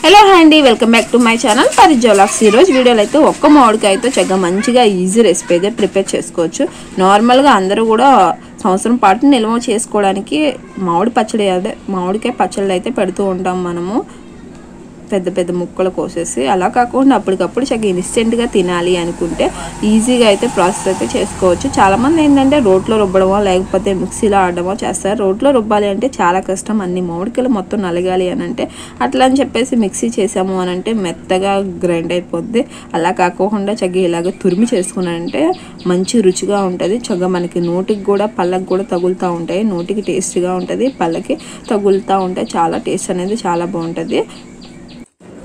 Hello hi అండి, welcome back to my channel పరిజోలాక్స్. ఈరోజు వీడియోలో అయితే ఒక్క మామిడికాయతో చక్కగా మంచిగా ఈజీ రెసిపీ అయితే ప్రిపేర్ చేసుకోవచ్చు. నార్మల్గా అందరూ కూడా సంవత్సరం పాటు నిల్వ చేసుకోవడానికి మామిడికాయ పచ్చళ్ళు అయితే పెడుతూ ఉంటాం మనము, పెద్ద పెద్ద ముక్కలు కోసేసి. అలా కాకుండా అప్పటికప్పుడు చక్కగా ఇన్స్టెంట్గా తినాలి అనుకుంటే ఈజీగా అయితే ప్రాసెస్ అయితే చేసుకోవచ్చు. చాలామంది ఏంటంటే రోట్లో రుబ్బడమో లేకపోతే మిక్సీలో ఆడమో చేస్తారు. రోట్లో రుబ్బాలి అంటే చాలా కష్టం, అన్ని మామిడికాయలు మొత్తం నలగాలి అని అంటే. అట్లా అని చెప్పేసి మిక్సీ చేసాము అని అంటే మెత్తగా గ్రైండ్ అయిపోద్ది. అలా కాకుండా చక్కగా ఇలాగ తురిమి చేసుకున్నానంటే మంచి రుచిగా ఉంటుంది. చక్కగా మనకి నోటికి కూడా పళ్ళకి కూడా తగులుతూ ఉంటాయి. నోటికి టేస్ట్గా ఉంటుంది, పళ్ళకి తగులుతూ ఉంటాయి. చాలా టేస్ట్ అనేది చాలా బాగుంటుంది.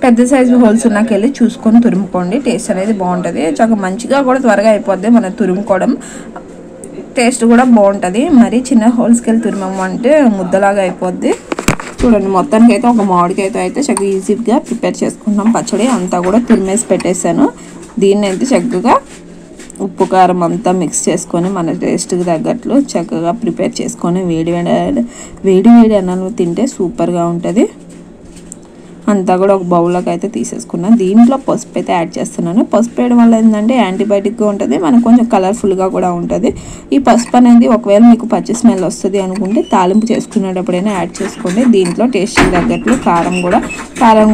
పెద్ద సైజు హోల్స్ ఉన్నాకెళ్ళి చూసుకొని తురుముకోండి, టేస్ట్ అనేది బాగుంటుంది. చక్కగా మంచిగా కూడా త్వరగా అయిపోద్ది మనం తురుముకోవడం, టేస్ట్ కూడా బాగుంటుంది. మరి చిన్న హోల్స్కి వెళ్ళి తురిమాము అంటే ముద్దలాగా అయిపోద్ది. చూడండి, మొత్తానికి అయితే ఒక మామిడికాయతో అయితే చక్కగా ఈజీగా ప్రిపేర్ చేసుకుంటాం పచ్చడి. అంతా కూడా తురిమేసి పెట్టేశాను. దీన్ని అయితే చక్కగా ఉప్పు కారం అంతా మిక్స్ చేసుకొని మన టేస్ట్కి తగ్గట్లు చక్కగా ప్రిపేర్ చేసుకొని వేడి వేడి అన్నంలో తింటే సూపర్గా ఉంటుంది. అంతా కూడా ఒక బౌల్లోకి అయితే తీసేసుకున్నాను. దీంట్లో పసుపు అయితే యాడ్ చేస్తున్నాను. పసుపు వేయడం వల్ల ఏంటంటే యాంటీబయాటిక్గా ఉంటుంది, మనకు కొంచెం కలర్ఫుల్గా కూడా ఉంటుంది. ఈ పసుపు అనేది ఒకవేళ మీకు పచ్చి స్మెల్ వస్తుంది అనుకుంటే తాలింపు చేసుకునేటప్పుడైనా యాడ్ చేసుకోండి. దీంట్లో టేస్ట్కి తగ్గట్లు కారం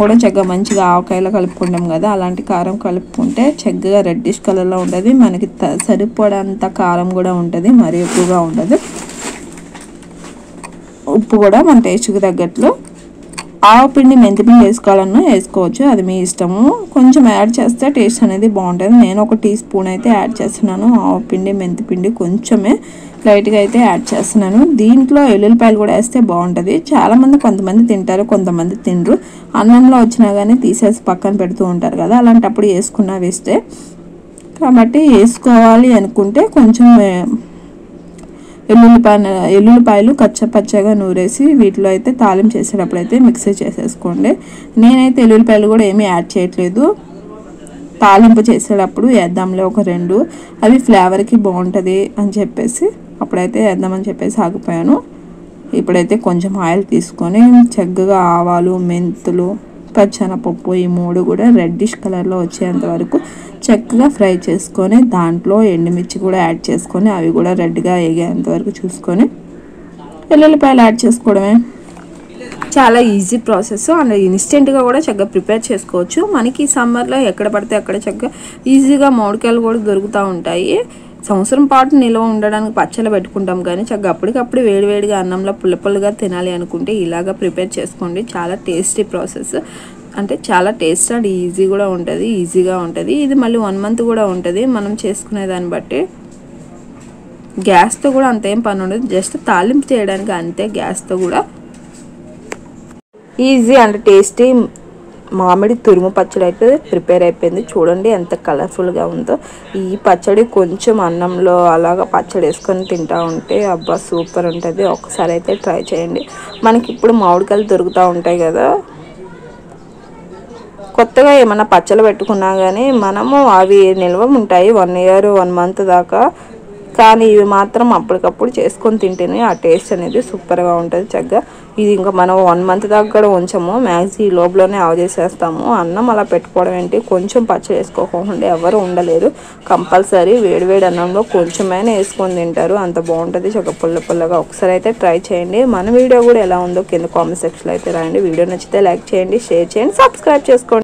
కూడా చక్కగా మంచిగా ఆవకాయలో కలుపుకుంటాం కదా, అలాంటి కారం కలుపుకుంటే చక్కగా రెడ్డిష్ కలర్లో ఉంటుంది. మనకి సరిపడంత కారం కూడా ఉంటుంది, మరీ ఎక్కువగా ఉండదు. ఉప్పు కూడా మన టేస్ట్కి తగ్గట్లు. ఆవపిండి మెంతిపిండి వేసుకోవాలన్నా వేసుకోవచ్చు, అది మీ ఇష్టము. కొంచెం యాడ్ చేస్తే టేస్ట్ అనేది బాగుంటుంది. నేను ఒక టీ స్పూన్ అయితే యాడ్ చేస్తున్నాను. ఆవపిండి మెంతిపిండి కొంచెమే లైట్గా అయితే యాడ్ చేస్తున్నాను. దీంట్లో ఎల్లుల్లిపాయలు కూడా వేస్తే బాగుంటుంది. చాలామంది కొంతమంది తింటారు, కొంతమంది తినరు. అన్నంలో వచ్చినా కానీ తీసేసి పక్కన పెడుతూ ఉంటారు కదా, అలాంటప్పుడు వేసుకున్నా వేస్తే. కాబట్టి వేసుకోవాలి అనుకుంటే కొంచెం ఎల్లుల్లిపాయలు కచ్చపచ్చగా నూరేసి వీటిలో అయితే తాలింపు చేసేటప్పుడు అయితే మిక్సీ చేసేసుకోండి. నేనైతే ఎల్లుల్లిపాయలు కూడా ఏమీ యాడ్ చేయట్లేదు. తాలింపు చేసేటప్పుడు వేద్దాంలే ఒక 2, అవి ఫ్లేవర్కి బాగుంటుంది అని చెప్పేసి అప్పుడైతే వేద్దామని చెప్పేసి ఆగిపోయాను. ఇప్పుడైతే కొంచెం ఆయిల్ తీసుకొని చక్కగా ఆవాలు, మెంతులు, పచ్చెనపప్పు ఈ 3 కూడా రెడ్డిష్ కలర్లో వచ్చేంత వరకు చక్కగా ఫ్రై చేసుకొని దాంట్లో ఎండుమిర్చి కూడా యాడ్ చేసుకొని అవి కూడా రెడ్గా వేగేంత వరకు చూసుకొని వెల్లుల్లిపాయలు యాడ్ చేసుకోవడమే. చాలా ఈజీ ప్రాసెస్ అండ్ ఇన్స్టెంట్గా కూడా చక్కగా ప్రిపేర్ చేసుకోవచ్చు. మనకి సమ్మర్లో ఎక్కడ పడితే అక్కడ చక్కగా ఈజీగా మామిడికాయలు కూడా దొరుకుతూ ఉంటాయి. సంవత్సరం పాటు నిల్వ ఉండడానికి పచ్చళ్ళు పెట్టుకుంటాం, కానీ చక్కగా అప్పటికప్పుడు వేడివేడిగా అన్నంలో పుల్లగా తినాలి అనుకుంటే ఇలాగా ప్రిపేర్ చేసుకోండి. చాలా టేస్టీ ప్రాసెస్, అంటే చాలా టేస్ట్ అండ్ ఈజీగా ఉంటుంది. ఇది మళ్ళీ 1 month కూడా ఉంటుంది మనం చేసుకునే దాన్ని బట్టి. గ్యాస్తో కూడా అంతేం పని ఉండదు, జస్ట్ తాలింపు చేయడానికి అంతే. గ్యాస్తో కూడా ఈజీ అండ్ టేస్టీ మామిడి తురుము పచ్చడి అయితే ప్రిపేర్ అయిపోయింది. చూడండి ఎంత కలర్ఫుల్గా ఉందో. ఈ పచ్చడి కొంచెం అన్నంలో అలాగా పచ్చడి వేసుకొని తింటూ ఉంటే అబ్బా సూపర్ ఉంటుంది. ఒకసారి అయితే ట్రై చేయండి. మనకి ఇప్పుడు మామిడికాయలు దొరుకుతూ ఉంటాయి కదా, కొత్తగా ఏమన్నా పచ్చళ్ళు పెట్టుకున్నా కానీ మనము అవి నిల్వ ఉంటాయి 1 year 1 month దాకా. కానీ ఇవి మాత్రం అప్పటికప్పుడు చేసుకొని తింటేనే ఆ టేస్ట్ అనేది సూపర్గా ఉంటుంది. చక్కగా ఇది ఇంకా మనం 1 month దాకా కూడా ఉంచము, మ్యాక్సీ ఈ లోపలనే ఆవ్ చేసేస్తాము. అన్నం అలా పెట్టుకోవడం ఏంటి, కొంచెం పచ్చడి వేసుకోకుండా ఎవరు ఉండలేరు. కంపల్సరీ వేడివేడి అన్నంలో కొంచెమైనా వేసుకొని తింటారు, అంత బాగుంటుంది. చక్కగా పుల్లగా. ఒకసారి అయితే ట్రై చేయండి. మన వీడియో కూడా ఎలా ఉందో కింద కామెంట్ సెక్షన్లో అయితే రాయండి. వీడియో నచ్చితే లైక్ చేయండి, షేర్ చేయండి, సబ్స్క్రైబ్ చేసుకోండి.